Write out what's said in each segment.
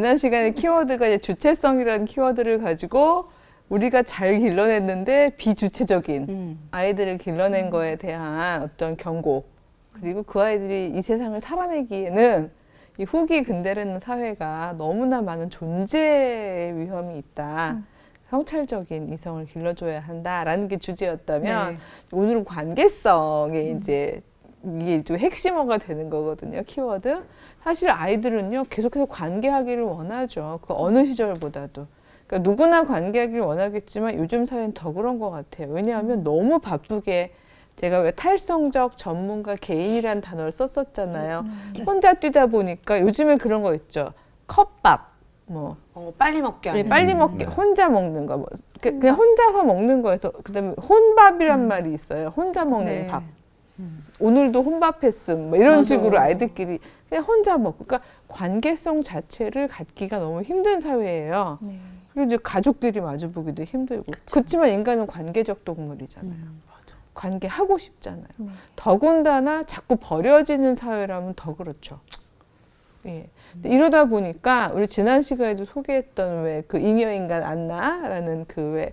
지난 시간에 키워드가 이제 주체성이라는 키워드를 가지고 우리가 잘 길러냈는데 비주체적인 아이들을 길러낸 거에 대한 어떤 경고, 그리고 그 아이들이 이 세상을 살아내기에는 이 후기 근대라는 사회가 너무나 많은 존재 위험이 있다. 성찰적인 이성을 길러줘야 한다라는 게 주제였다면, 네. 오늘은 관계성에 이제 이게 좀 핵심어가 되는 거거든요, 키워드. 사실 아이들은요, 계속해서 관계하기를 원하죠. 그 어느 시절보다도. 그러니까 누구나 관계하기를 원하겠지만 요즘 사회는 더 그런 것 같아요. 왜냐하면 너무 바쁘게, 제가 왜 탈성적 전문가 개인이라는 단어를 썼었잖아요. 혼자 뛰다 보니까 요즘에 그런 거 있죠. 컵밥, 뭐. 빨리 먹게 하는. 빨리 먹게, 혼자 먹는 거. 뭐. 그냥 혼자서 먹는 거에서, 그 다음에 혼밥이란 말이 있어요. 혼자 먹는 네. 밥. 오늘도 혼밥했음. 뭐 이런 맞아. 식으로 아이들끼리 그냥 혼자 먹고. 그러니까 관계성 자체를 갖기가 너무 힘든 사회예요. 네. 그리고 이제 가족끼리 마주보기도 힘들고. 그렇지만 인간은 관계적 동물이잖아요. 관계하고 싶잖아요. 더군다나 자꾸 버려지는 사회라면 더 그렇죠. 예. 이러다 보니까 우리 지난 시간에도 소개했던 왜 그 잉여인간 안나라는 그 왜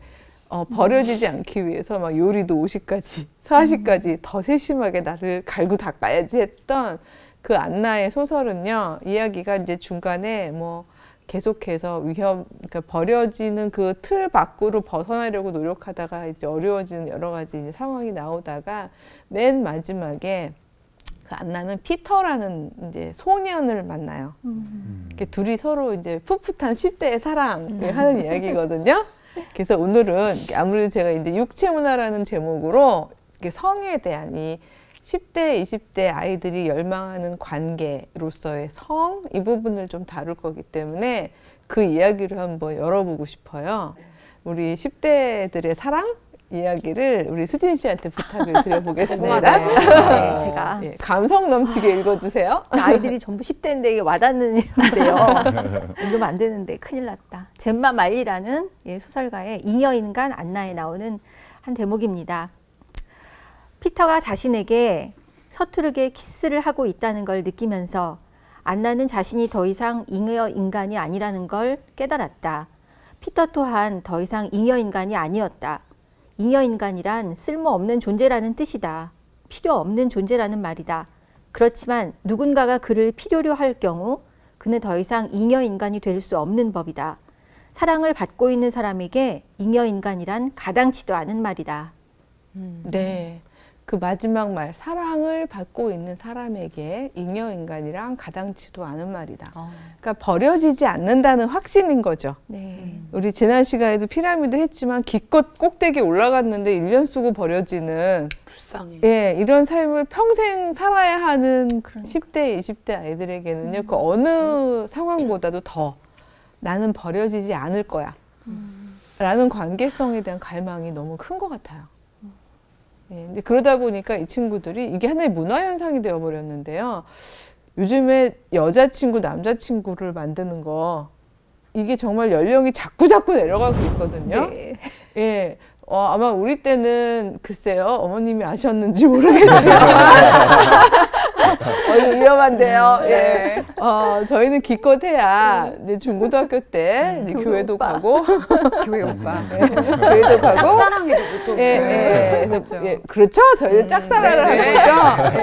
버려지지 않기 위해서 막 요리도 50가지, 40가지 더 세심하게 나를 갈고 닦아야지 했던 그 안나의 소설은요, 이야기가 이제 중간에 뭐 계속해서 그러니까 버려지는 그 틀 밖으로 벗어나려고 노력하다가 이제 어려워지는 여러 가지 이제 상황이 나오다가 맨 마지막에 그 안나는 피터라는 이제 소년을 만나요. 이렇게 둘이 서로 이제 풋풋한 10대의 사랑을 하는 이야기거든요. 그래서 오늘은 아무래도 제가 이제 육체문화라는 제목으로 이렇게 성에 대한 이 10대, 20대 아이들이 열망하는 관계로서의 성, 이 부분을 좀 다룰 거기 때문에 그 이야기를 한번 열어보고 싶어요. 우리 10대들의 사랑 이야기를 우리 수진 씨한테 부탁을 드려보겠습니다. 네, 제가 예, 감성 넘치게 읽어주세요. 아이들이 전부 10대인데 이게 와닿는데요. 읽으면 안 되는데 큰일 났다. 젬마 말리라는 소설가의 잉여인간 안나에 나오는 한 대목입니다. 피터가 자신에게 서투르게 키스를 하고 있다는 걸 느끼면서 안나는 자신이 더 이상 잉여인간이 아니라는 걸 깨달았다. 피터 또한 더 이상 잉여인간이 아니었다. 잉여인간이란 쓸모없는 존재라는 뜻이다. 필요 없는 존재라는 말이다. 그렇지만 누군가가 그를 필요로 할 경우 그는 더 이상 잉여인간이 될 수 없는 법이다. 사랑을 받고 있는 사람에게 잉여인간이란 가당치도 않은 말이다. 네. 그 마지막 말, 사랑을 받고 있는 사람에게 잉여인간이랑 가당치도 않은 말이다. 그러니까 버려지지 않는다는 확신인 거죠. 네. 우리 지난 시간에도 피라미드 했지만 기껏 꼭대기에 올라갔는데 1년 쓰고 버려지는, 불쌍해. 예, 이런 삶을 평생 살아야 하는 그러니까. 10대, 20대 아이들에게는요, 그 어느 상황보다도 더 나는 버려지지 않을 거야 라는 관계성에 대한 갈망이 너무 큰 것 같아요. 예, 근데 그러다 보니까 이 친구들이 이게 하나의 문화 현상이 되어버렸는데요. 요즘에 여자친구, 남자친구를 만드는 거, 이게 정말 연령이 자꾸 내려가고 있거든요. 네. 예. 아마 우리 때는 글쎄요, 어머님이 아셨는지 모르겠지만 위험한데요. 예. 저희는 기껏해야 이제 중고등학교 때 이제 교회도 오빠. 가고 교회 오빠. 교회도 가고 짝사랑이죠, 보통. 예, 그래서, 예, 그렇죠. 저희는 짝사랑을 네. 한 거죠.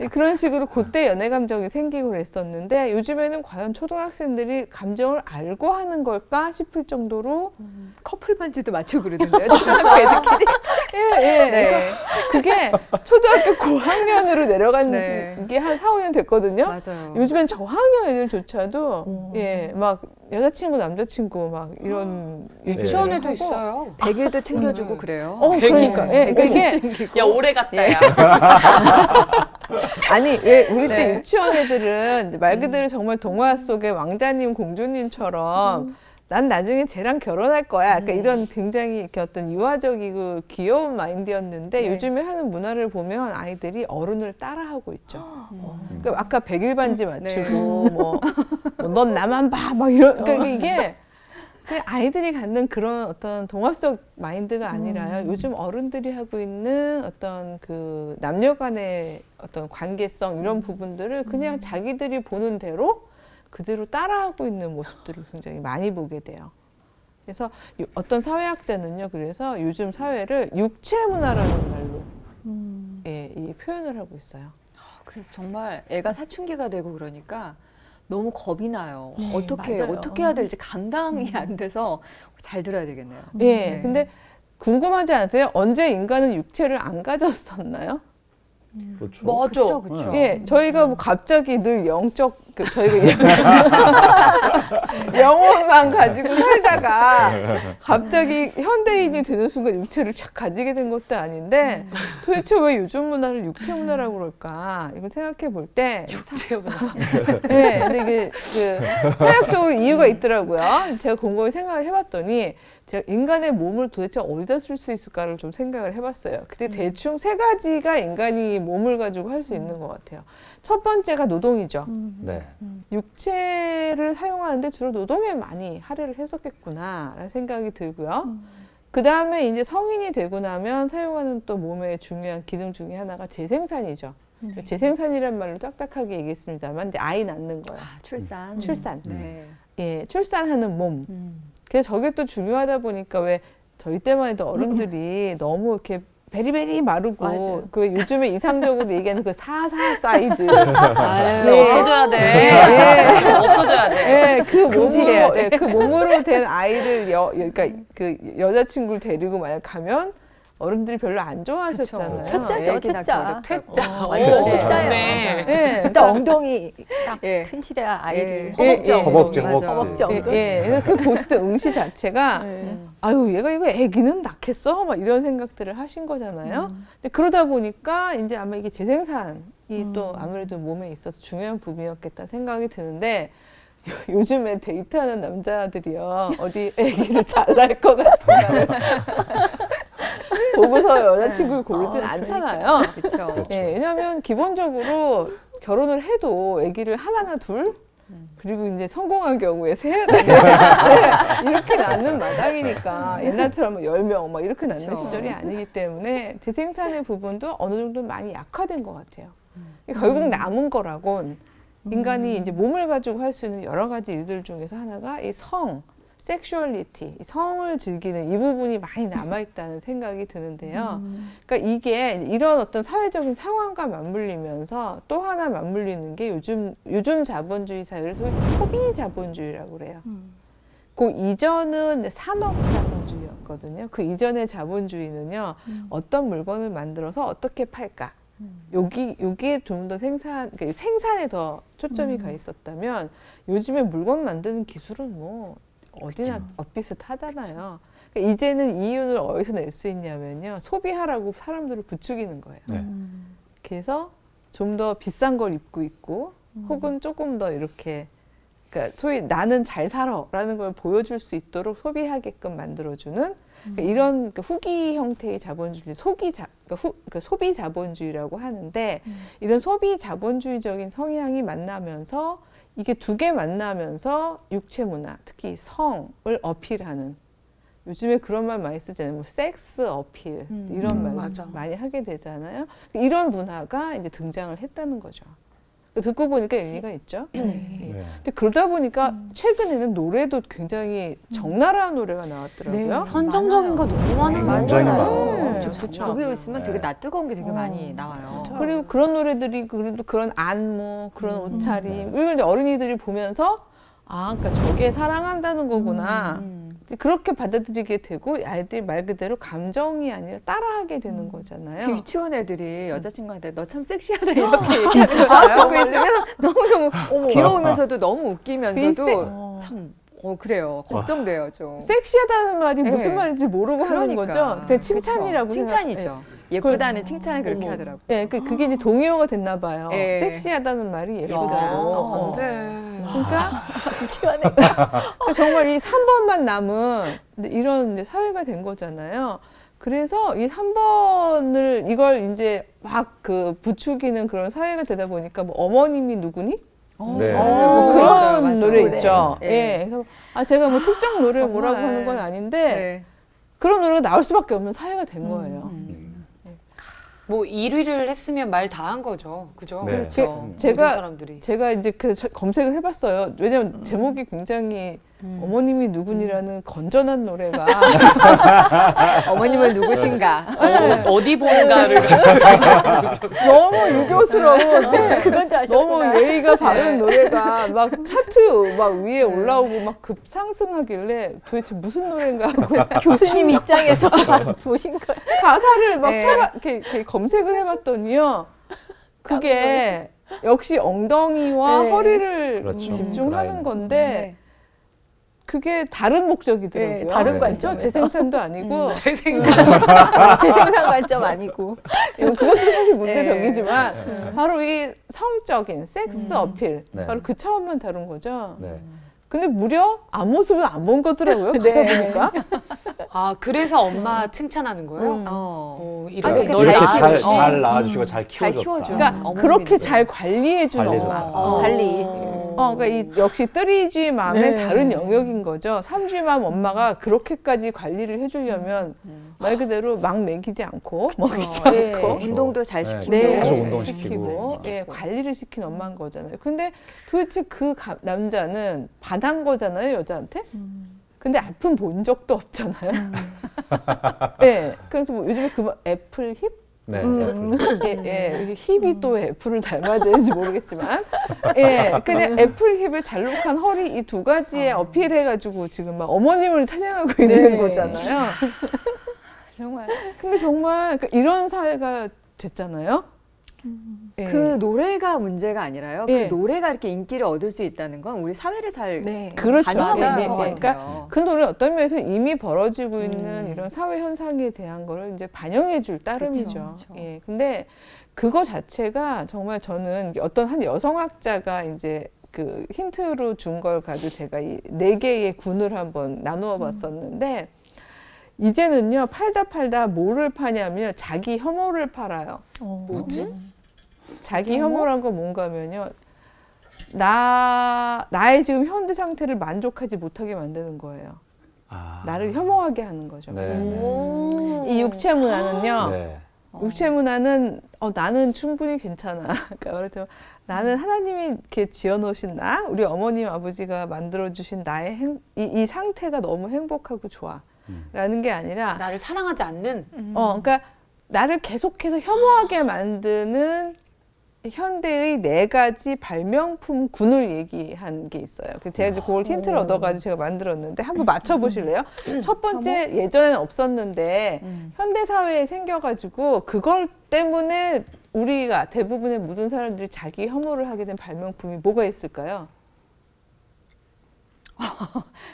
예. 그런 식으로 그때 연애 감정이 생기고 그랬었는데 요즘에는 과연 초등학생들이 감정을 알고 하는 걸까 싶을 정도로 커플 반지도 맞추고 그러던데요. 초등학교 애들끼리. 예. 네. 그래서 그게 초등학교 고학년으로 내려간 네. 지 이게 한 4, 5년 됐거든요. 맞아요. 요즘엔 저학년 애들조차도 예, 막 여자친구, 남자친구 막 이런 유치원에도 하고. 있어요. 100일도 챙겨주고 그래요. 그러니까. 예, 그러니까 이게 야, 오래 갔다, 야. 아니 왜 우리 때 네. 유치원 애들은 말 그대로 정말 동화 속의 왕자님, 공주님처럼 난 나중에 쟤랑 결혼할 거야. 그러니까 이런 굉장히 이렇게 어떤 유아적이고 귀여운 마인드였는데 네. 요즘에 하는 문화를 보면 아이들이 어른을 따라하고 있죠. 그러니까 아까 100일 반지 맞추고 넌 나만 봐 막 이런, 그러니까 이게 그냥 아이들이 갖는 그런 어떤 동화 속 마인드가 아니라요. 요즘 어른들이 하고 있는 어떤 그 남녀 간의 어떤 관계성 이런 부분들을 그냥 자기들이 보는 대로 그대로 따라하고 있는 모습들을 굉장히 많이 보게 돼요. 그래서 어떤 사회학자는요, 그래서 요즘 사회를 육체 문화라는 말로 예, 이 표현을 하고 있어요. 그래서 정말 애가 사춘기가 되고 그러니까 너무 겁이 나요. 네, 어떻게 맞아요. 해야 될지 감당이 안 돼서 잘 들어야 되겠네요. 예, 네. 근데 궁금하지 않으세요? 언제 인간은 육체를 안 가졌었나요? 그렇죠. 맞아, 그렇죠. 예, 저희가 뭐 갑자기 늘 영적, 저희가 영혼만 가지고 살다가 갑자기 현대인이 되는 순간 육체를 착 가지게 된 것도 아닌데 도대체 왜 요즘 문화를 육체 문화라고 그럴까? 이걸 생각해 볼 때 육체 문화. 네, 근데 이게 그 사회학적으로 이유가 있더라고요. 제가 곰곰이 생각을 해봤더니 제가 인간의 몸을 도대체 어디다 쓸 수 있을까를 좀 생각을 해봤어요. 근데 대충 세 가지가 인간이 몸을 가지고 할 수 있는 것 같아요. 첫 번째가 노동이죠. 네. 육체를 사용하는데 주로 노동에 많이 할애를 했었겠구나라는 생각이 들고요. 그 다음에 이제 성인이 되고 나면 사용하는 또 몸의 중요한 기능 중에 하나가 재생산이죠. 재생산이란 말로 딱딱하게 얘기했습니다만 이제 아이 낳는 거예요. 출산. 출산. 네. 예, 출산하는 몸. 그래서 저게 또 중요하다 보니까 왜 저희 때만 해도 어른들이 너무 이렇게 베리베리 마르고 맞아요. 그 요즘에 이상적으로 얘기하는 그 44 사이즈. 아유, 네. 없어져야 돼. 네. 없어져야 돼. 예, 그 금지해야 몸으로, 예, 그 몸으로 된 아이를 그러니까 그 여자친구를 데리고 만약 가면 어른들이 별로 안 좋아하셨잖아요. 그쵸. 퇴짜죠, 애기 퇴짜. 낳고 퇴짜. 완전 오, 퇴짜예요. 네. 예, 일단 엉덩이 딱 예. 튼실해야 아이를 허벅지 예, 허벅지, 맞아. 허벅지. 허벅지 예, 엉덩이. 예, 그래서 그 보실 때 응시 자체가 네. 아유 얘가 이거 애기는 낳겠어? 막 이런 생각들을 하신 거잖아요. 근데 그러다 보니까 이제 아마 이게 재생산이 또 아무래도 몸에 있어서 중요한 부분이었겠다 생각이 드는데 요즘에 데이트하는 남자들이요 어디 애기를 잘 낳을 것 같아요. 보고서 여자친구를 고르진 않잖아요. 그렇죠. 예, 왜냐하면 기본적으로 결혼을 해도 아기를 하나나 둘 그리고 이제 성공한 경우에 세 네, 이렇게 낳는 마당이니까 옛날처럼 10명 막 이렇게 낳는 그렇죠. 시절이 아니기 때문에 재생산의 부분도 어느 정도 많이 약화된 것 같아요. 결국 남은 거라곤 인간이 이제 몸을 가지고 할 수 있는 여러 가지 일들 중에서 하나가 이 성, 섹슈얼리티, 성을 즐기는 이 부분이 많이 남아있다는 생각이 드는데요. 그러니까 이게 이런 어떤 사회적인 상황과 맞물리면서 또 하나 맞물리는 게 요즘 자본주의 사회를 소비 자본주의라고 그래요. 그 이전은 이제 산업 자본주의였거든요. 그 이전의 자본주의는요, 어떤 물건을 만들어서 어떻게 팔까? 여기에 좀 더 생산에 더 초점이 가 있었다면 요즘에 물건 만드는 기술은 뭐 어디나 비슷하잖아요. 그러니까 이제는 이윤을 어디서 낼 수 있냐면요. 소비하라고 사람들을 부추기는 거예요. 네. 그래서 좀 더 비싼 걸 입고 있고 혹은 조금 더 이렇게 그러니까 소위 나는 잘 살아라는 걸 보여줄 수 있도록 소비하게끔 만들어주는 그러니까 이런 후기 형태의 자본주의, 소비 자본주의라고 하는데 이런 소비 자본주의적인 성향이 만나면서 이게 두 개 만나면서 육체 문화, 특히 성을 어필하는 요즘에 그런 말 많이 쓰잖아요. 뭐 섹스 어필 이런 말 맞아. 많이 하게 되잖아요. 이런 문화가 이제 등장을 했다는 거죠. 듣고 보니까 일리가 있죠. 네. 근데 그러다 보니까 최근에는 노래도 굉장히 적나라한 노래가 나왔더라고요. 네. 선정적인 거 너무 많아요. 굉장히 맞아요. 많아요. 네, 저 그쵸. 거기 있으면 되게 네. 낯 뜨거운 게 되게 많이 나와요. 그리고 그런 노래들이 그래도 그런 안무, 그런 옷차림, 이걸 이제 어린이들이 보면서 아, 그러니까 저게 사랑한다는 거구나. 그렇게 받아들이게 되고 아이들이 말 그대로 감정이 아니라 따라하게 되는 거잖아요. 그 유치원 애들이 여자친구한테 너 참 섹시하다 이렇게 듣고 있으면 너무너무 귀여우면서도 너무 웃기면서도 참 그래요. 걱정돼요 좀. 섹시하다는 말이 무슨 네. 말인지 모르고 하는 거죠. 그냥 칭찬이라고 그쵸. 칭찬이죠. 예쁘다는 칭찬을 그렇게 하더라고요. 예, 그게 이제 동의어가 됐나 봐요. 예. 섹시하다는 말이 야, 예쁘다고. 안 돼. 그러니까 유치원에 정말 이 3번만 남은 이런 이제 사회가 된 거잖아요. 그래서 이 3번을 이걸 이제 막 그 부추기는 그런 사회가 되다 보니까 뭐 어머님이 누구니? 네. 뭐 그런 맞아요, 맞아요. 노래 네. 있죠. 네. 예. 그래서 제가 뭐 특정 노래를 정말. 뭐라고 하는 건 아닌데 네. 그런 노래가 나올 수밖에 없는 사회가 된 거예요. 뭐 1위를 했으면 말 다 한 거죠. 그죠? 네. 그렇죠. 모든 제가 사람들이. 이제 검색을 해봤어요. 왜냐면 제목이 굉장히 어머님이 누구니라는 건전한 노래가 어머님은 누구신가? 네. 어디 본가를 너무 유교스러운 그건 또 너무 아셨구나. 예의가 바른 노래가 막 차트 막 위에 올라오고 막 급상승하길래 도대체 무슨 노래인가 하고 교수님 입장에서 보신 거예요. 가사를 막 네. 이렇게 검색을 해봤더니요. 그게 역시 엉덩이와 네. 허리를 그렇죠. 집중하는 라인. 건데 그게 다른 목적이더라고요. 네, 다른 네. 관점에서. 재생산도 아니고 제 생각. 재생산 관점 아니고. 그것도 사실 문제적이지만 네. 바로 이 성적인 섹스 어필 네. 바로 그 차원만 다룬 거죠. 네. 근데 무려 앞모습은 안 본 거더라고요. 가사 네. 보니까. 아 그래서 엄마 칭찬하는 거예요? 이렇게 그러니까 널 이렇게 낳아주지. 잘 낳아주시고 잘 잘 키워줬다. 키워주는. 그러니까 어머님인데. 그렇게 잘 관리해준 관리해줬다. 엄마. 관리. 그러니까 이 역시 3G 맘의 네. 다른 영역인 거죠. 3G 맘 엄마가 그렇게까지 관리를 해주려면 말 그대로 막 먹이지 않고 먹이지 네. 않고 운동도 잘 네. 시키고. 네. 계속 네. 운동시키고. 예, 관리를 시킨 엄마인 거잖아요. 근데 도대체 그 남자는 반한 거잖아요, 여자한테? 근데 아픔 본 적도 없잖아요. 예, 그래서 뭐 요즘에 그 애플 힙? 네. 이게 힙이 또 애플을 닮아야 되는지 모르겠지만, 예, 그냥 애플 힙에 잘록한 허리 이 두 가지에 어필해가지고 지금 막 어머님을 찬양하고 있는 네. 거잖아요. 정말. 근데 정말 이런 사회가 됐잖아요. 예. 그 노래가 문제가 아니라요. 예. 그 노래가 이렇게 인기를 얻을 수 있다는 건 우리 사회를 잘 네. 그렇죠. 반영하고 예, 있는 예, 것 예. 같아요. 그 노래 어떤 면에서 이미 벌어지고 있는 이런 사회 현상에 대한 거를 이제 반영해 줄 따름이죠. 그쵸. 예. 근데 그거 자체가 정말 저는 어떤 한 여성학자가 이제 그 힌트로 준 걸 가지고 제가 이 4개의 군을 한번 나누어 봤었는데 이제는요, 팔다 뭐를 파냐면요, 자기 혐오를 팔아요. 뭐지? 자기 혐오란 건 뭔가 하면요, 나의 지금 현재 상태를 만족하지 못하게 만드는 거예요. 아. 나를 혐오하게 하는 거죠. 네. 네. 이 육체 문화는요, 네. 육체 문화는 나는 충분히 괜찮아. 그러니까 말하자면 나는 하나님이 이렇게 지어놓으신 나, 우리 어머님 아버지가 만들어주신 나의 이 상태가 너무 행복하고 좋아. 라는 게 아니라 나를 사랑하지 않는. 그러니까 나를 계속해서 혐오하게 만드는 현대의 4가지 발명품 군을 얘기한 게 있어요. 제가 이제 그걸 힌트를 얻어가지고 제가 만들었는데 한번 맞춰보실래요? 첫 번째, 예전에는 없었는데 현대 사회에 생겨가지고 그걸 때문에 우리가 대부분의 모든 사람들이 자기 혐오를 하게 된 발명품이 뭐가 있을까요?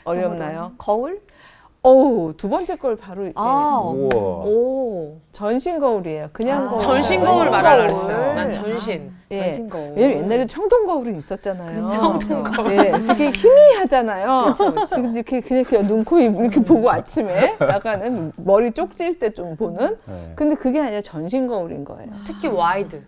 어렵나요? 거울? 어우, 두 번째 걸 바로 우와. 오. 전신 거울이에요. 그냥 거울. 전신 거울 전신 말하려 거울. 그랬어요. 난 전신. 예. 전신 거울. 왜냐면 옛날에 청동 거울은 있었잖아요. 청동 거울. 예, 되게 희미하잖아요. 근데 이렇게 그냥 눈, 코, 입 이렇게 보고 아침에 나가는 머리 쪽질 때 좀 보는. 네. 근데 그게 아니라 전신 거울인 거예요. 특히 와이드.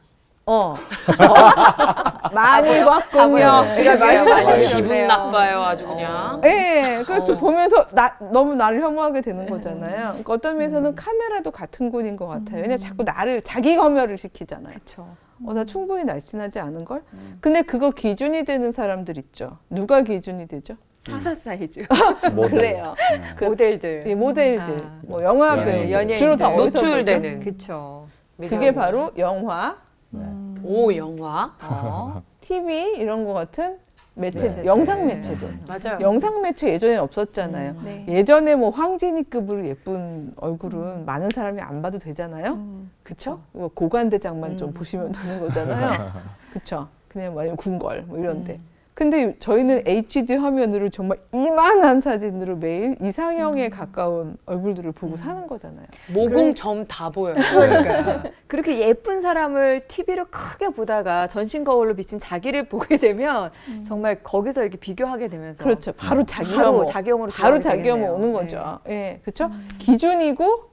많이 봤군요. 이걸 많이 많이 기분 그러네요. 나빠요, 아주 그냥. 예, 그것도 보면서 너무 나를 혐오하게 되는 거잖아요. 그러니까 어떤 면에서는 카메라도 같은 군인 것 같아요. 왜냐면 자꾸 자기 검열을 시키잖아요. 그렇죠. 나 충분히 날씬하지 않은 걸? 근데 그거 기준이 되는 사람들 있죠. 누가 기준이 되죠? 사사 사이즈. 모델. 그래요. 네. 모델들. 이 모델들, 아. 뭐 영화 배우, 연예인들. 연예인들. 주로 다 어디서 보죠? 노출되는. 그렇죠. 그게 바로 영화, 네. 오, 영화. TV 이런 거 같은 매체, 네. 영상 매체들. 맞아요. 영상 매체 예전에 없었잖아요. 네. 예전에 뭐 황진이급으로 예쁜 얼굴은 많은 사람이 안 봐도 되잖아요. 그쵸? 뭐 고관대장만 좀 보시면 되는 거잖아요. 그쵸? 그냥 뭐 궁궐 뭐 이런데. 근데 저희는 HD 화면으로 정말 이만한 사진으로 매일 이상형에 가까운 얼굴들을 보고 사는 거잖아요. 모공점 다 보여요. 그러니까 그렇게 예쁜 사람을 TV로 크게 보다가 전신 거울로 비친 자기를 보게 되면 정말 거기서 이렇게 비교하게 되면서 그렇죠. 바로 자기 바로 혐오. 자기 혐오로 바로 들어가게 자기 혐오 되겠네요. 오는 거죠. 예, 그렇죠. 기준이고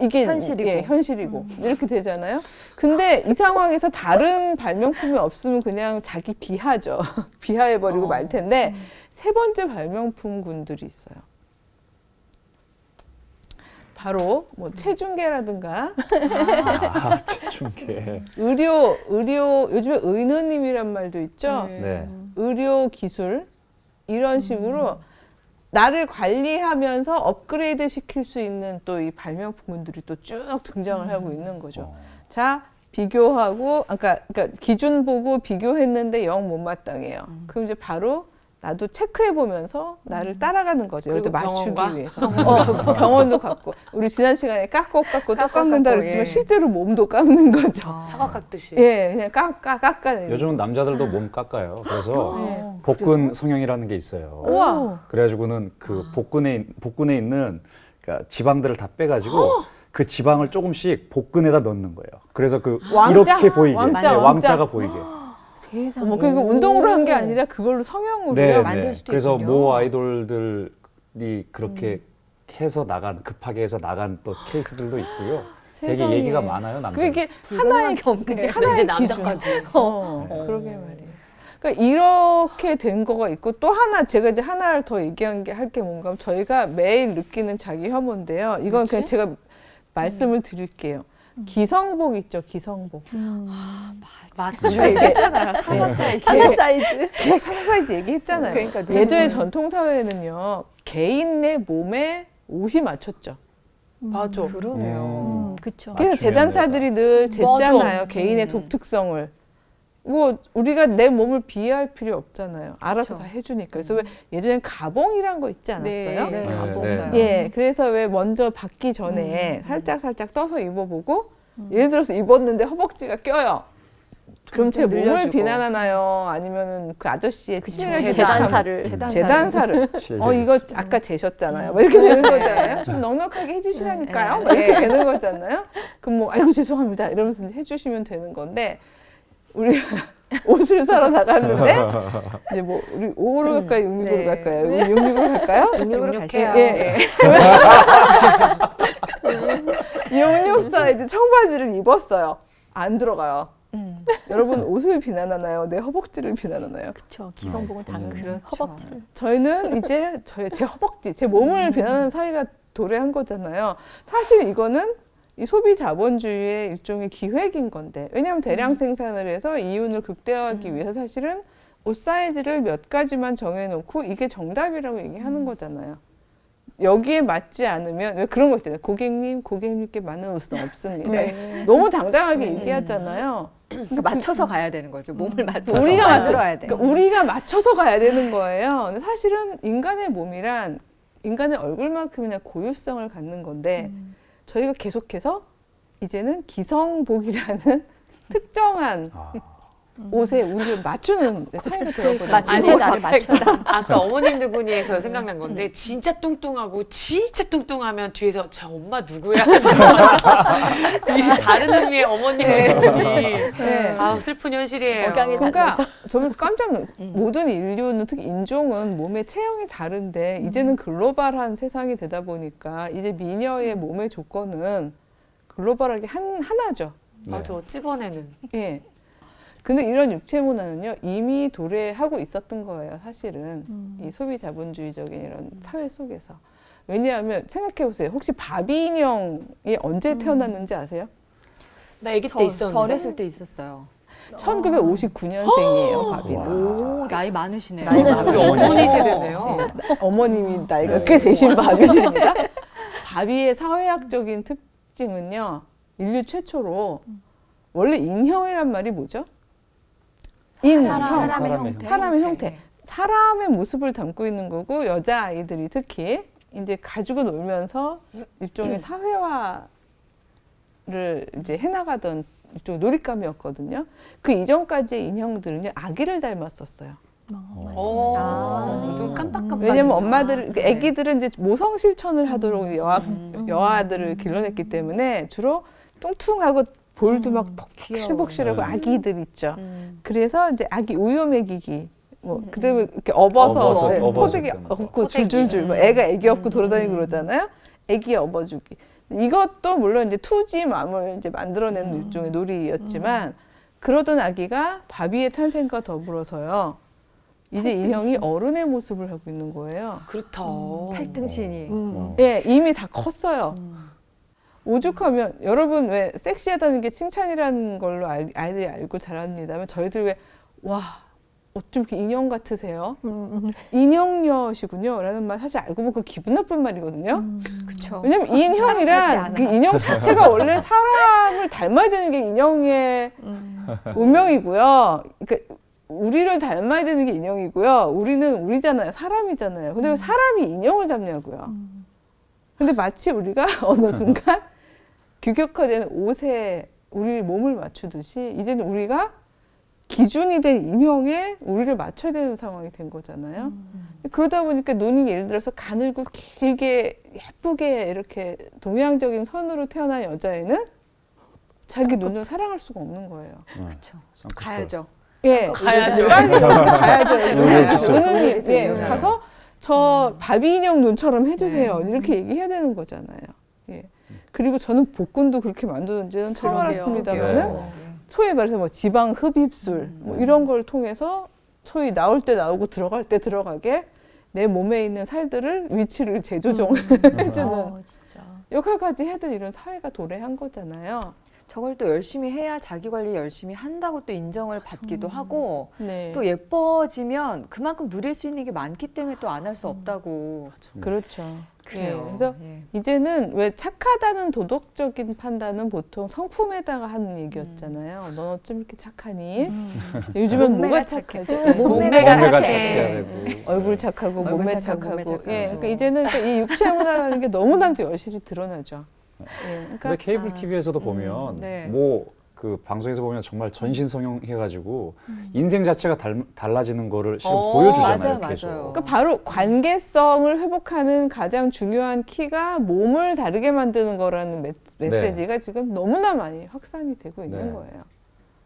이게 현실이고. 예, 현실이고 이렇게 되잖아요. 근데 이 상황에서 다른 발명품이 없으면 그냥 자기 비하죠. 비하해버리고 말 텐데 세 번째 발명품 군들이 있어요. 바로 뭐 체중계라든가 아, 체중계. 의료 요즘에 의느님이란 말도 있죠. 네. 의료 기술 이런 식으로 나를 관리하면서 업그레이드 시킬 수 있는 또 이 발명품들이 또 쭉 등장을 하고 있는 거죠. 자, 비교하고 그러니까 기준 보고 비교했는데 영 못마땅해요. 그럼 이제 바로 나도 체크해 보면서 나를 따라가는 거죠. 여기다 그리고 맞추기 병원 가? 위해서. 병원도 갔고. 우리 지난 시간에 깎고 또 깎는다 그랬지만 예. 실제로 몸도 깎는 거죠. 사과 깎듯이. 예, 그냥 깎아내는. 요즘은 남자들도 몸 깎아요. 그래서 네. 복근 성형이라는 게 있어요. 우와. 그래가지고는 그 복근에 있는 그러니까 지방들을 다 빼가지고 그 지방을 조금씩 복근에다 넣는 거예요. 그래서 그 왕자? 이렇게 보이게, 왕자, 네, 왕자. 왕자가 보이게. 세상에. 어머, 그러니까 운동으로 한 게 아니라 그걸로 성형으로요. 만들 수도 그래서 있군요. 모 아이돌들이 그렇게 해서 급하게 해서 나간 또 케이스들도 있고요. 되게 세상에. 얘기가 많아요, 남들. 그게 불가능한 게 없네. 그게 왠지 하나의 기준. 남자까지. 그러게 말이에요. 그러니까 이렇게 된 거가 있고 또 하나 제가 이제 하나를 더 얘기한 게 할 게 뭔가 하면 저희가 매일 느끼는 자기 혐오인데요. 이건 그냥 제가 말씀을 드릴게요. 기성복 있죠, 기성복. 맞죠. 얘기했잖아요. 사사 사이즈. 계속 사사 사이즈 얘기했잖아요. 그러니까 예전에 전통 사회에는요 개인 내 몸에 옷이 맞췄죠. 맞아. 그러네요. 그렇죠. 그래서 맞추면 재단사들이 늘 쟀잖아요. 맞아. 개인의 독특성을. 뭐 우리가 내 몸을 비하할 필요 없잖아요. 알아서 그쵸. 다 해주니까. 그래서 왜 예전엔 가봉이란 거 있지 않았어요? 네, 네, 가보 네. 있어요. 예, 그래서 왜 먼저 받기 전에 살짝 떠서 입어보고 예를 들어서 입었는데 허벅지가 껴요. 그럼 제 좀 몸을 늘려주고. 비난하나요? 아니면은 그 아저씨의 치밀하게 재단사를. 재단사를. 이거 아까 재셨잖아요. 막 이렇게 되는 거잖아요. 좀 넉넉하게 해주시라니까요. 네. 막 이렇게 네. 되는 거잖아요. 그럼 뭐 아이고 죄송합니다 이러면서 이제 해주시면 되는 건데 우리가 옷을 사러 나갔는데 이제 뭐 우리 5호로 갈까요, 665로 네. 갈까요? 우리 665로 갈까요? 6으로 육육해요. 갈게요. 예. 66 사이즈 청바지를 입었어요. 안 들어가요. 여러분 옷을 비난하나요? 내 허벅지를 비난하나요? 그렇죠. 기성복은 당연히 그렇죠. 허벅지를. 저희는 이제 제 허벅지, 제 몸을 비난하는 사이가 도래한 거잖아요. 사실 이거는 이 소비 자본주의의 일종의 기획인 건데, 왜냐하면 대량 생산을 해서 이윤을 극대화하기 위해서 사실은 옷 사이즈를 몇 가지만 정해놓고 이게 정답이라고 얘기하는 거잖아요. 여기에 맞지 않으면 왜 그런 거 있잖아요. 고객님께 맞는 옷은 없습니다. 네. 너무 당당하게 얘기하잖아요. 그러니까 맞춰서 가야 되는 거죠. 몸을 맞춰서 우리가 만들어야 돼. 그러니까 우리가 맞춰서 가야 되는 거예요. 근데 사실은 인간의 몸이란 인간의 얼굴만큼이나 고유성을 갖는 건데 저희가 계속해서 이제는 기성복이라는 특정한 옷에 우리를 맞추는 사회가 되어버려요. 맞추고 나를 맞춰라. 아까 어머님들 군이에서 생각난 건데 진짜 뚱뚱하고 진짜 뚱뚱하면 뒤에서 저 엄마 누구야? 이 다른 의미의 어머님들 군이 네. 아 슬픈 현실이에요. 억양이 그러니까 저는 깜짝 놀랐어요. 모든 인류는 특히 인종은 몸의 체형이 다른데 이제는 글로벌한 세상이 되다 보니까 이제 미녀의 몸의 조건은 글로벌하게 하나죠. 맞아 찝어내는. 예. 근데 이런 육체 문화는요 이미 도래하고 있었던 거예요. 사실은 이 소비 자본주의적인 이런 사회 속에서. 왜냐하면 생각해 보세요. 혹시 바비 인형이 언제 태어났는지 아세요? 나 아기 때 있었는데. 저랬을 때 있었어요. 1959년생이에요. 바비는. 오, 나이 많으시네요. 나이 우리 많아요. 어머니 세대네요. 어머님이 나이가 꽤 되신 바비십니다. 바비의 사회학적인 특징은요. 인류 최초로 원래 인형이란 말이 뭐죠? 사람의 형태. 사람의 형태. 사람의 모습을 담고 있는 거고 여자아이들이 특히 이제 가지고 놀면서 일종의 사회화를 이제 해나가던 일종의 놀잇감이었거든요. 그 이전까지의 인형들은요 아기를 닮았었어요. 눈 깜빡깜빡. 왜냐면 엄마들, 아기들은 이제 모성 실천을 하도록 여아들을 길러냈기 때문에 주로 뚱퉁하고 볼도 막 복실복실하고 아기들 있죠. 그래서 이제 아기 우유 먹이기, 뭐 그다음에 이렇게 업어서 포득이 업고 줄줄줄, 뭐 애가 애기 업고 돌아다니고 그러잖아요. 애기 업어주기. 이것도 물론 이제 투지 맘을 이제 만들어내는 일종의 놀이였지만 그러던 아기가 바비의 탄생과 더불어서요. 이제 인형이 어른의 모습을 하고 있는 거예요. 그렇다. 팔등신이. 예, 이미 다 컸어요. 오죽하면 여러분 왜 섹시하다는 게 칭찬이라는 걸로 아이들이 알고 자랍니다만 저희들 왜 와 어쩜 이렇게 인형 같으세요? 인형녀시군요 라는 말 사실 알고 보면 그 기분 나쁜 말이거든요. 그렇죠. 왜냐면 같지 인형이란 않아. 그 인형 자체가 원래 사람을 닮아야 되는 게 인형의 운명이고요. 그러니까 우리를 닮아야 되는 게 인형이고요. 우리는 우리잖아요. 사람이잖아요. 근데 왜 사람이 인형을 닮냐고요. 근데 마치 우리가 어느 순간 규격화된 옷에 우리 몸을 맞추듯이 이제는 우리가 기준이 된 인형에 우리를 맞춰야 되는 상황이 된 거잖아요. 그러다 보니까 눈이 예를 들어서 가늘고 길게 예쁘게 이렇게 동양적인 선으로 태어난 여자애는 자기 눈을 사랑할 수가 없는 거예요. 그렇죠. 가야죠. 예, 가야죠. 빨리 가야죠. 의료기술. 은우님, 예, 의료기술. 가서 저 바비 인형 눈처럼 해주세요. 이렇게 얘기해야 되는 거잖아요. 예. 그리고 저는 복근도 그렇게 만드는지는 처음 알았습니다만은 네. 소위 말해서 뭐 지방 흡입술 뭐 이런 걸 통해서 소위 나올 때 나오고 들어갈 때 들어가게 내 몸에 있는 살들을 위치를 재조정해주는 진짜. 역할까지 해야 이런 사회가 도래한 거잖아요. 저걸 또 열심히 해야 자기 관리 열심히 한다고 또 인정을 받기도 하고 네, 또 예뻐지면 그만큼 누릴 수 있는 게 많기 때문에 또 안 할 수 없다고. 그렇죠. 그래요. 예, 그래서 예. 이제는 왜 착하다는 도덕적인 판단은 보통 성품에다가 하는 얘기였잖아요. 넌 어쩜 이렇게 착하니? 요즘은 뭐가 몸매가 착하지? 몸매가 몸매가 착해. 착해야 얼굴 착하고 얼굴 몸매 착하고, 착하고. 몸매 착하고. 예, 그러니까 이제는 그러니까 이 육체 문화라는 게 너무나도 여실히 드러나죠. 예, 그러니까 근데 케이블 TV에서도 보면 네. 뭐 그 방송에서 보면 정말 전신성형 해가지고 인생 자체가 달라지는 거를 지금 보여주잖아요. 맞아요, 계속. 맞아요. 그러니까 바로 관계성을 회복하는 가장 중요한 키가 몸을 다르게 만드는 거라는 메시지가 지금 너무나 많이 확산이 되고 있는 네. 거예요.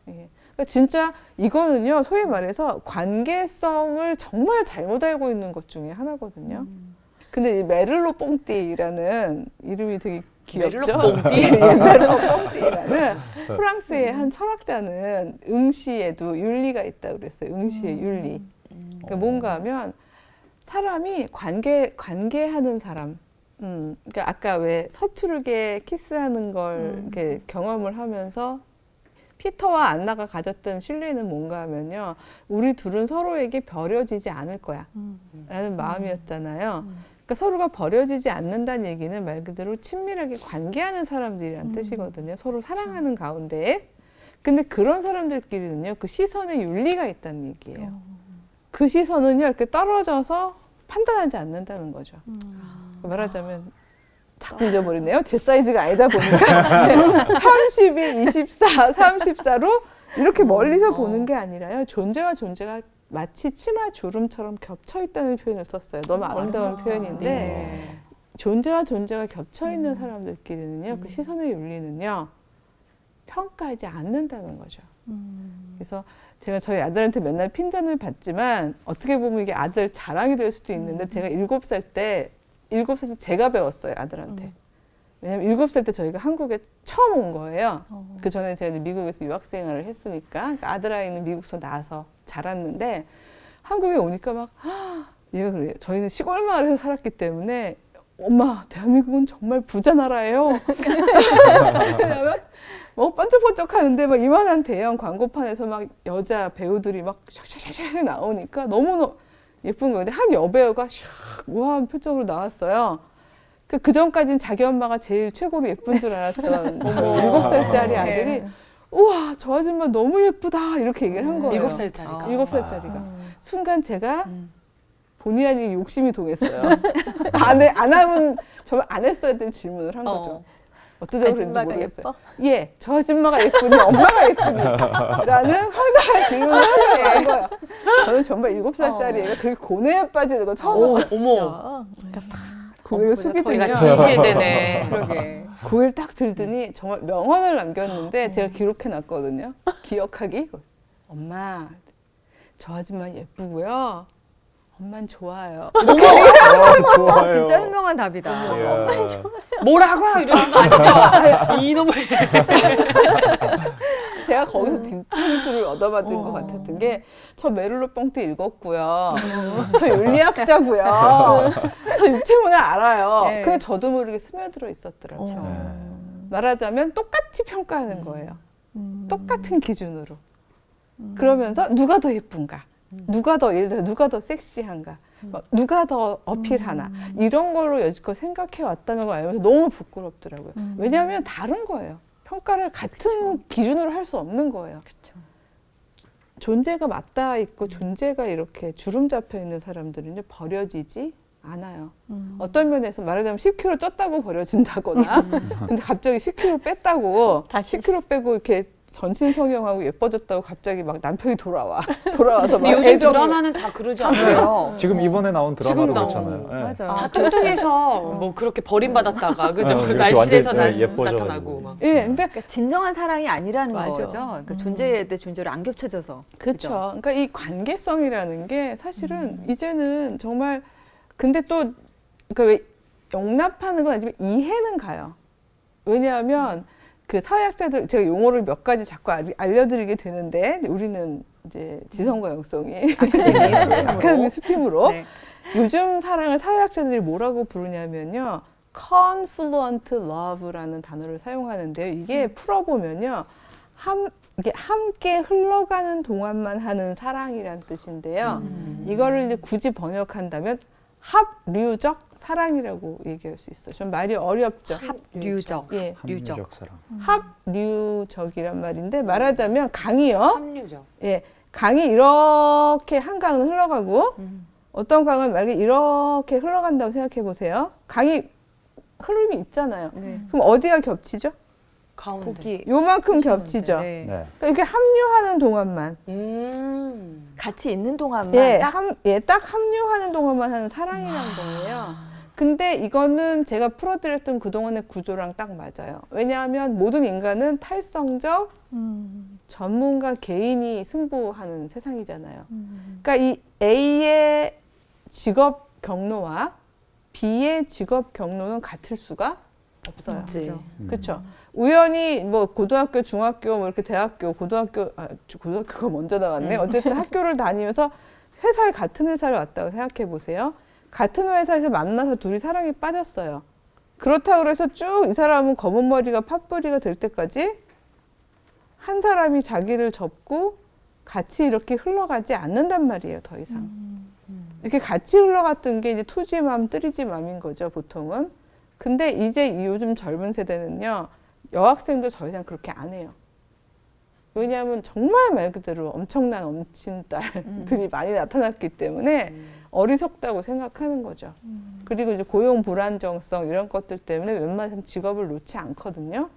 예. 그러니까 진짜 이거는요, 소위 말해서 관계성을 정말 잘못 알고 있는 것 중에 하나거든요. 근데 이 메를로 뽕띠라는 이름이 되게 귀엽죠? 메를로 뽕띠? 예, 메를로 뽕띠라는 프랑스의 한 철학자는 응시에도 윤리가 있다고 그랬어요. 응시의 윤리. 그러니까 뭔가 하면 사람이 관계하는 사람. 그러니까 아까 왜 서투르게 키스하는 걸 이렇게 경험을 하면서 피터와 안나가 가졌던 신뢰는 뭔가 하면요. 우리 둘은 서로에게 버려지지 않을 거야. 라는 마음이었잖아요. 그러니까 서로가 버려지지 않는다는 얘기는 말 그대로 친밀하게 관계하는 사람들이란 뜻이거든요. 서로 사랑하는 가운데. 근데 그런 사람들끼리는요. 그 시선에 윤리가 있다는 얘기예요. 그 시선은요. 이렇게 떨어져서 판단하지 않는다는 거죠. 말하자면 자꾸 잊어버리네요. 제 사이즈가 아니다 보니까 32, 24, 34로 이렇게 멀리서 보는 게 아니라요. 존재와 존재가 마치 치마 주름처럼 겹쳐 있다는 표현을 썼어요. 너무 아름다운 표현인데 네. 존재와 존재가 겹쳐 있는 사람들끼리는요. 그 시선의 윤리는요. 평가하지 않는다는 거죠. 그래서 제가 저희 아들한테 맨날 핀잔을 받지만 어떻게 보면 이게 아들 자랑이 될 수도 있는데 제가 7살 때 제가 배웠어요, 아들한테. 왜냐면 7살 때 저희가 한국에 처음 온 거예요. 그 전에 제가 이제 미국에서 유학생활을 했으니까 그러니까 아들아이는 미국에서 나와서 자랐는데 한국에 오니까 막 얘가 그래요. 저희는 시골 마을에서 살았기 때문에 엄마, 대한민국은 정말 부자 나라예요. 왜냐면 뭐 번쩍번쩍 하는데 막 이만한 대형 광고판에서 막 여자 배우들이 막 샥샥샥샥 나오니까 너무너무 예쁜 거예요. 근데 한 여배우가 샥 우아한 표정으로 나왔어요. 그 전까지는 자기 엄마가 제일 최고로 예쁜 줄 알았던 저 7살짜리 아들이 우와, 저 아줌마 너무 예쁘다 이렇게 얘기를 한 거예요. 7살짜리가. 7살짜리가. 순간 제가 본의 아니게 욕심이 동했어요. 안 하면 정말 안 했어야 될 질문을 한 거죠. 어쩌자고 그랬는지 모르겠어요. 예뻐? 예, 저 아줌마가 예쁘니 엄마가 예쁘니 라는 황당한 질문을 하는 거예요. 저는 정말 7살짜리 애가 그렇게 고뇌에 빠지는 거 처음 봤어요. 어머. 고개를 숙이더니요. 거기가 진실되네. 그러게. 고개를 딱 들더니 정말 명언을 남겼는데 제가 기록해놨거든요. 기억하기. 엄마, 저 아줌마 예쁘고요. 엄만 좋아요. 좋아요. 진짜 현명한 답이다. 이야. 뭐라고? 이러는 거 아니죠? 이놈을. 제가 거기서 뒤통수를 얻어맞은 것 같았던 게 저 메를로 뽕띠 읽었고요. 저 윤리학자고요. 저 육체문화 알아요. 네. 근데 저도 모르게 스며들어 있었더라고요. 그렇죠. 말하자면 똑같이 평가하는 거예요. 똑같은 기준으로. 그러면서 누가 더 예쁜가? 누가 더 예를 들어 누가 더 섹시한가? 누가 더 어필하나? 이런 걸로 여지껏 생각해 왔다는 걸 알면서 너무 부끄럽더라고요. 왜냐하면 다른 거예요. 평가를 같은 기준으로 할 수 없는 거예요. 그쵸. 존재가 맞닿아 있고 존재가 이렇게 주름 잡혀 있는 사람들은요 버려지지 않아요. 어떤 면에서 말하자면 10kg 쪘다고 버려진다거나 근데 갑자기 10kg 뺐다고 다시. 10kg 빼고 이렇게 전신 성형하고 예뻐졌다고 갑자기 막 남편이 돌아와서 막 요즘 애정을- 드라마는 다 그러지 않아요? 그래요. 지금 이번에 나온 드라마도 지금 나온 그렇잖아요. 예. 맞아. 다 뚱뚱해서 뭐 그렇게 버림받았다가 그죠? 이렇게 날씬해서 완전, 예뻐져가지고. 나타나고 막. 예, 근데 그러니까 진정한 사랑이 아니라는 맞아. 거죠. 그러니까 존재에 대해 존재를 안 겹쳐져서. 그렇죠. 그러니까 이 관계성이라는 게 사실은 이제는 정말 근데 또 그러니까 왜 용납하는 건 아니지만 이해는 가요. 왜냐하면 그 사회학자들 제가 용어를 몇 가지 자꾸 알려드리게 되는데 우리는 이제 지성과 영성이 아카데미 수필으로 네. 요즘 사랑을 사회학자들이 뭐라고 부르냐면요. confluent love라는 단어를 사용하는데요. 이게 풀어보면요. 이게 함께 흘러가는 동안만 하는 사랑이란 뜻인데요. 이거를 이제 굳이 번역한다면 합류적 사랑이라고 얘기할 수 있어요. 좀 말이 어렵죠. 합류적. 예, 합리적 사랑. 합류적이란 말인데 말하자면 강이요. 합류죠. 예, 강이 이렇게 한 강은 흘러가고 어떤 강은 만약에 이렇게 흘러간다고 생각해 보세요. 강이 흐름이 있잖아요. 네. 그럼 어디가 겹치죠? 가운데. 거기 요만큼 겹치죠. 네. 네. 그러니까 이렇게 합류하는 동안만. 같이 있는 동안만 예, 딱 딱 합류하는 동안만 하는 사랑이라는 거예요. 근데 이거는 제가 풀어드렸던 그동안의 구조랑 딱 맞아요. 왜냐하면 모든 인간은 탈성적 전문가 개인이 승부하는 세상이잖아요. 그러니까 이 A의 직업 경로와 B의 직업 경로는 같을 수가 없어요. 없지. 그렇죠. 우연히 뭐 고등학교, 중학교, 뭐 이렇게 대학교, 고등학교가 먼저 나왔네. 어쨌든 학교를 다니면서 같은 회사를 왔다고 생각해 보세요. 같은 회사에서 만나서 둘이 사랑에 빠졌어요. 그렇다고 해서 쭉 이 사람은 검은 머리가 팥뿌리가 될 때까지 한 사람이 자기를 접고 같이 이렇게 흘러가지 않는단 말이에요. 더 이상. 이렇게 같이 흘러갔던 게 이제 투지맘, 뜨리지맘인 거죠. 보통은. 근데 이제 이 요즘 젊은 세대는요. 여학생도 더 이상 그렇게 안 해요. 왜냐하면 정말 말 그대로 엄청난 엄친딸들이 많이 나타났기 때문에 어리석다고 생각하는 거죠. 그리고 이제 고용 불안정성 이런 것들 때문에 웬만해서 직업을 놓지 않거든요.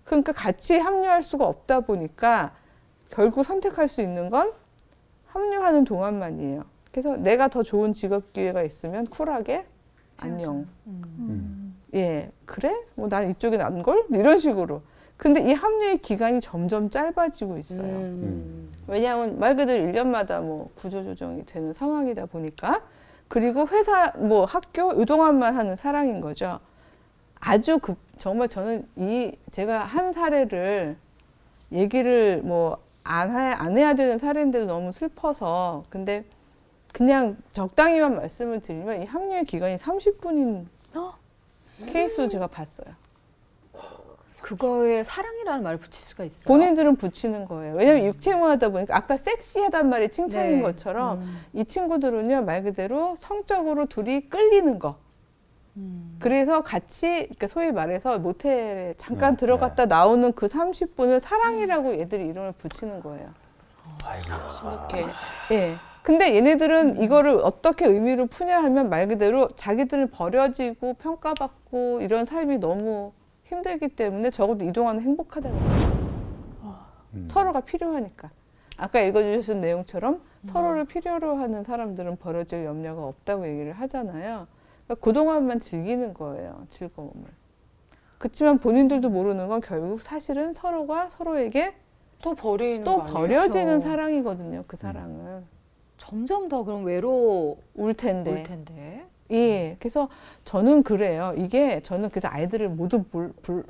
그러니까 같이 합류할 수가 없다 보니까 결국 선택할 수 있는 건 합류하는 동안만이에요. 그래서 내가 더 좋은 직업 기회가 있으면 쿨하게 안녕. 예, 그래? 뭐 난 이쪽에 난 걸? 이런 식으로. 근데 이 합류의 기간이 점점 짧아지고 있어요. 왜냐하면 말 그대로 1년마다 뭐 구조조정이 되는 상황이다 보니까. 그리고 회사, 뭐 학교, 요 동안만 하는 사랑인 거죠. 아주 정말 저는 제가 한 사례를 얘기를 뭐 안 해야 되는 사례인데도 너무 슬퍼서. 근데 그냥 적당히만 말씀을 드리면 이 합류의 기간이 30분인 케이스 제가 봤어요. 그거에 사랑이라는 말을 붙일 수가 있어요. 본인들은 붙이는 거예요. 왜냐하면 육체문화다 보니까 아까 섹시하단 말이 칭찬인 네. 것처럼 이 친구들은요 말 그대로 성적으로 둘이 끌리는 거. 그래서 같이 그러니까 소위 말해서 모텔에 잠깐 네, 들어갔다 나오는 그 30분을 사랑이라고 얘들이 이름을 붙이는 거예요. 심각해. 예. 근데 얘네들은 이거를 어떻게 의미로 푸냐 하면 말 그대로 자기들은 버려지고 평가받고 이런 삶이 너무 힘들기 때문에 적어도 이동안은 행복하다는 거예요. 서로가 필요하니까. 아까 읽어주신 내용처럼 서로를 필요로 하는 사람들은 버려질 염려가 없다고 얘기를 하잖아요. 그러니까 그동안만 즐기는 거예요. 즐거움을. 그렇지만 본인들도 모르는 건 결국 사실은 서로가 서로에게 또 버리는 또 거 아니에요? 버려지는 그렇죠. 사랑이거든요. 그 사랑은. 점점 더 그럼 외로울 울 텐데. 텐데. 예. 그래서 저는 그래요. 저는 그래서 아이들을 모두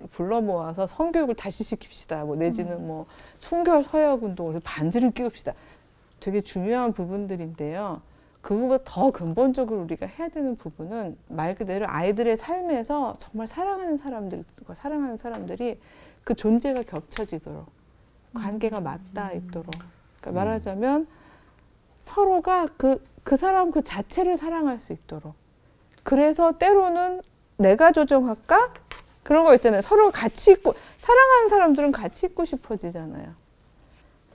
불러 모아서 성교육을 다시 시킵시다. 뭐 내지는 뭐 순결 서역 운동을 반지를 끼웁시다. 되게 중요한 부분들인데요. 그거보다 더 근본적으로 우리가 해야 되는 부분은 말 그대로 아이들의 삶에서 정말 사랑하는 사람들과 사랑하는 사람들이 그 존재가 겹쳐지도록 관계가 맞닿아 있도록 그러니까 말하자면 서로가 그 사람 그 자체를 사랑할 수 있도록 그래서 때로는 내가 조정할까? 그런 거 있잖아요. 서로 같이 있고 사랑하는 사람들은 같이 있고 싶어지잖아요.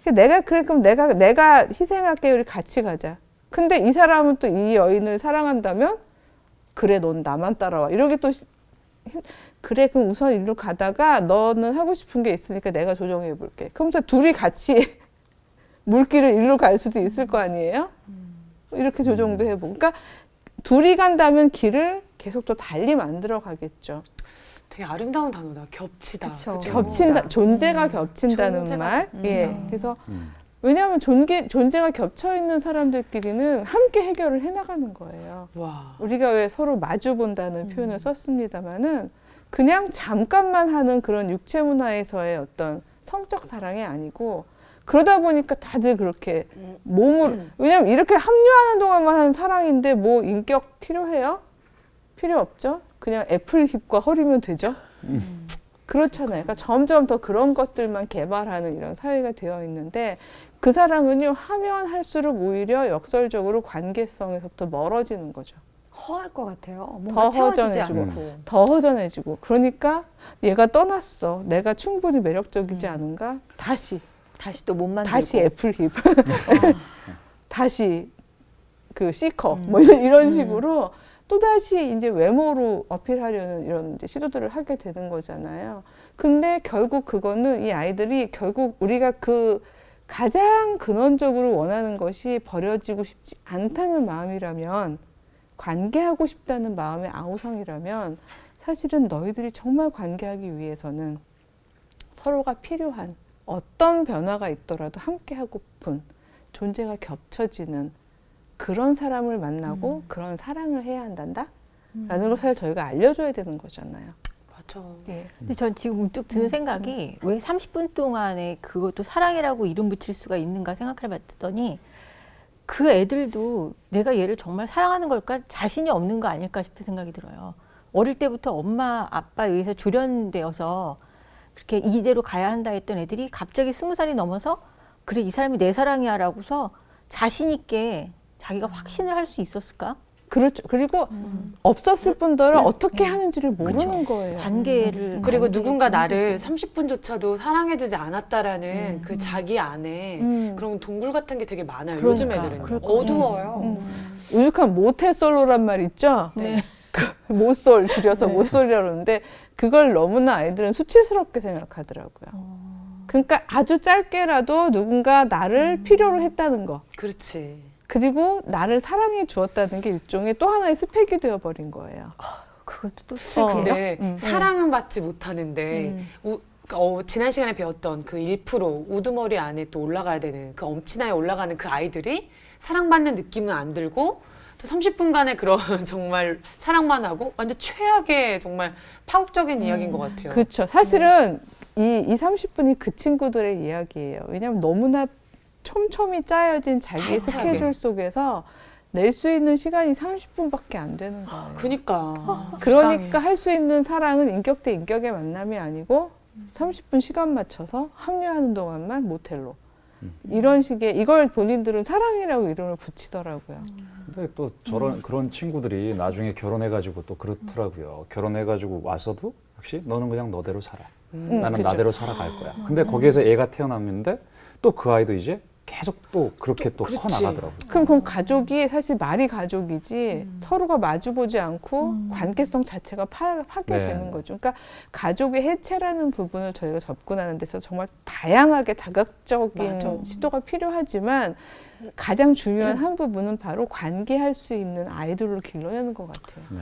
그럼 내가 희생할게 우리 같이 가자. 근데 이 사람은 또 이 여인을 사랑한다면 그래 넌 나만 따라와. 이러게 또 그래 그럼 우선 일로 가다가 너는 하고 싶은 게 있으니까 내가 조정해 볼게. 그러면서 둘이 같이 물길을 일로 갈 수도 있을 거 아니에요? 이렇게 조정도 해보고. 그러니까 둘이 간다면 길을 계속 또 달리 만들어 가겠죠. 되게 아름다운 단어다. 겹치다. 그쵸. 그죠? 겹친다. 존재가 겹친다는 존재가 말. 겹친다. 예. 그래서 왜냐하면 존재가 겹쳐 있는 사람들끼리는 함께 해결을 해나가는 거예요. 와. 우리가 왜 서로 마주 본다는 표현을 썼습니다마는 그냥 잠깐만 하는 그런 육체 문화에서의 어떤 성적 사랑이 아니고 그러다 보니까 다들 그렇게 몸으로 왜냐하면 이렇게 합류하는 동안만 하는 사랑인데 뭐 인격 필요해요? 필요 없죠. 그냥 애플 힙과 허리면 되죠. 그렇잖아요. 그러니까 점점 더 그런 것들만 개발하는 이런 사회가 되어 있는데 그 사랑은요 하면 할수록 오히려 역설적으로 관계성에서부터 멀어지는 거죠. 허할 것 같아요. 더 뭔가 채워지지 허전해지고. 않고. 더 허전해지고 그러니까 얘가 떠났어. 내가 충분히 매력적이지 않은가? 다시 다시 또 못 만들고. 다시 애플 힙 다시 그 C컵 뭐 이런 식으로 또다시 이제 외모로 어필하려는 이런 이제 시도들을 하게 되는 거잖아요. 근데 결국 그거는 이 아이들이 결국 우리가 그 가장 근원적으로 원하는 것이 버려지고 싶지 않다는 마음이라면 관계하고 싶다는 마음의 아우성이라면 사실은 너희들이 정말 관계하기 위해서는 서로가 필요한 어떤 변화가 있더라도 함께하고픈 존재가 겹쳐지는 그런 사람을 만나고 그런 사랑을 해야 한단다? 라는 것을 저희가 알려줘야 되는 거잖아요. 맞아. 예. 근데 전 지금 문득 드는 생각이 왜 30분 동안에 그것도 사랑이라고 이름 붙일 수가 있는가 생각해 봤더니 그 애들도 내가 얘를 정말 사랑하는 걸까 자신이 없는 거 아닐까 싶은 생각이 들어요. 어릴 때부터 엄마 아빠에 의해서 조련되어서 그렇게 이대로 가야 한다 했던 애들이 갑자기 20살이 넘어서 그래 이 사람이 내 사랑이야 라고서 자신 있게 자기가 확신을 할 수 있었을까? 그렇죠. 그리고 없었을 뿐더러 어떻게 하는지를 모르는 거예요. 관계를 그리고 누군가 나를 30분조차도 사랑해주지 않았다라는 그 자기 안에 그런 동굴 같은 게 되게 많아요. 요즘 애들은 어두워요. 우직한 모태솔로란 말 있죠? 네. 그 모솔 줄여서 모솔이라고 그러는데 그걸 너무나 아이들은 수치스럽게 생각하더라고요. 그러니까 아주 짧게라도 누군가 나를 필요로 했다는 거. 그렇지. 그리고 나를 사랑해 주었다는 게 일종의 또 하나의 스펙이 되어버린 거예요. 그것도 또 스펙이에요. 근데 사랑은 받지 못하는데 지난 시간에 배웠던 그 1% 우두머리 안에 또 올라가야 되는 그 엄친아에 올라가는 그 아이들이 사랑받는 느낌은 안 들고 또 30분간의 그런 정말 사랑만 하고 완전 최악의 정말 파국적인 이야기인 것 같아요. 그렇죠. 사실은 이 30분이 그 친구들의 이야기예요. 왜냐하면 너무나 촘촘히 짜여진 자기의 타이트하게. 스케줄 속에서 낼 수 있는 시간이 30분밖에 안 되는 거예요. 그러니까 그러니까 할 수 있는 사랑은 인격 대 인격의 만남이 아니고 30분 시간 맞춰서 합류하는 동안만 모텔로. 이런 식의 이걸 본인들은 사랑이라고 이름을 붙이더라고요. 근데 또 그런 친구들이 나중에 결혼해가지고 또 그렇더라고요. 결혼해가지고 와서도 역시 너는 그냥 너대로 살아. 나는 그죠. 나대로 살아갈 거야. 근데 거기에서 애가 태어났는데 또 그 아이도 이제 계속 또 그렇게 또 그렇지. 커나가더라고요. 그럼 가족이 사실 말이 가족이지 서로가 마주보지 않고 관계성 자체가 파괴되는 네. 거죠. 그러니까 가족의 해체라는 부분을 저희가 접근하는 데서 정말 다양하게 다각적인 맞아. 시도가 필요하지만 가장 중요한 한 부분은 바로 관계할 수 있는 아이들로 길러내는 것 같아요. 네.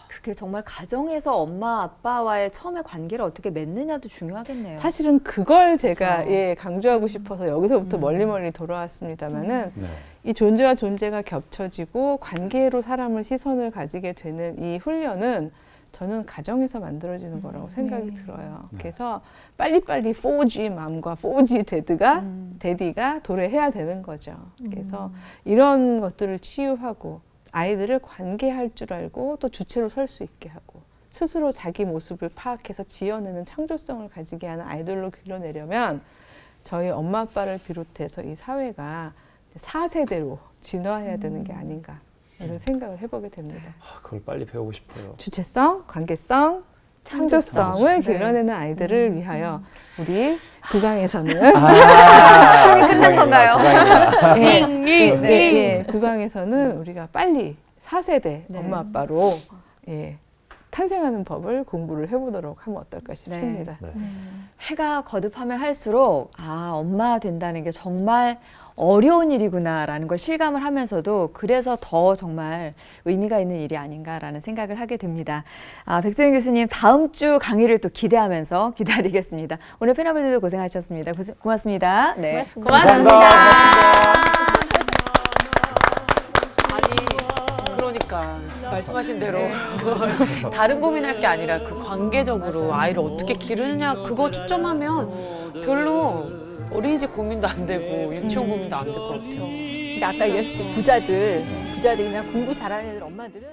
그게 정말 가정에서 엄마 아빠와의 처음에 관계를 어떻게 맺느냐도 중요하겠네요. 사실은 그걸 제가 그쵸. 예, 강조하고 싶어서 여기서부터 멀리 돌아왔습니다마는 네. 이 존재와 존재가 겹쳐지고 관계로 사람을 시선을 가지게 되는 이 훈련은 저는 가정에서 만들어지는 거라고 생각이 들어요. 그래서 빨리빨리 4G 맘과 4G 데드가 대디가 도래해야 되는 거죠. 그래서 이런 것들을 치유하고 아이들을 관계할 줄 알고 또 주체로 설 수 있게 하고 스스로 자기 모습을 파악해서 지어내는 창조성을 가지게 하는 아이돌로 길러내려면 저희 엄마 아빠를 비롯해서 이 사회가 4세대로 진화해야 되는 게 아닌가 이런 생각을 해보게 됩니다. 그걸 빨리 배우고 싶어요. 주체성, 관계성, 창조성을 길러내는 아이들을 위하여 우리 구강에서는 수업이 끝난 건가요? 구강에서는 우리가 빨리 4세대 네. 엄마 아빠로 탄생하는 법을 공부를 해보도록 하면 어떨까 싶습니다. 네. 해가 거듭하면 할수록 엄마 된다는 게 정말 어려운 일이구나라는 걸 실감을 하면서도 그래서 더 정말 의미가 있는 일이 아닌가라는 생각을 하게 됩니다. 백소영 교수님 다음 주 강의를 또 기대하면서 기다리겠습니다. 오늘 패널분들도 고생하셨습니다. 고맙습니다. 네. 아니 그러니까 말씀하신 대로 다른 고민할 게 아니라 그 관계적으로 아이를 어떻게 기르느냐 그거 초점하면 별로 어린이집 고민도 안 되고 유치원 고민도 안 될 것 같아요. 아까 얘기했죠. 부자들이나 공부 잘하는 애들 엄마들은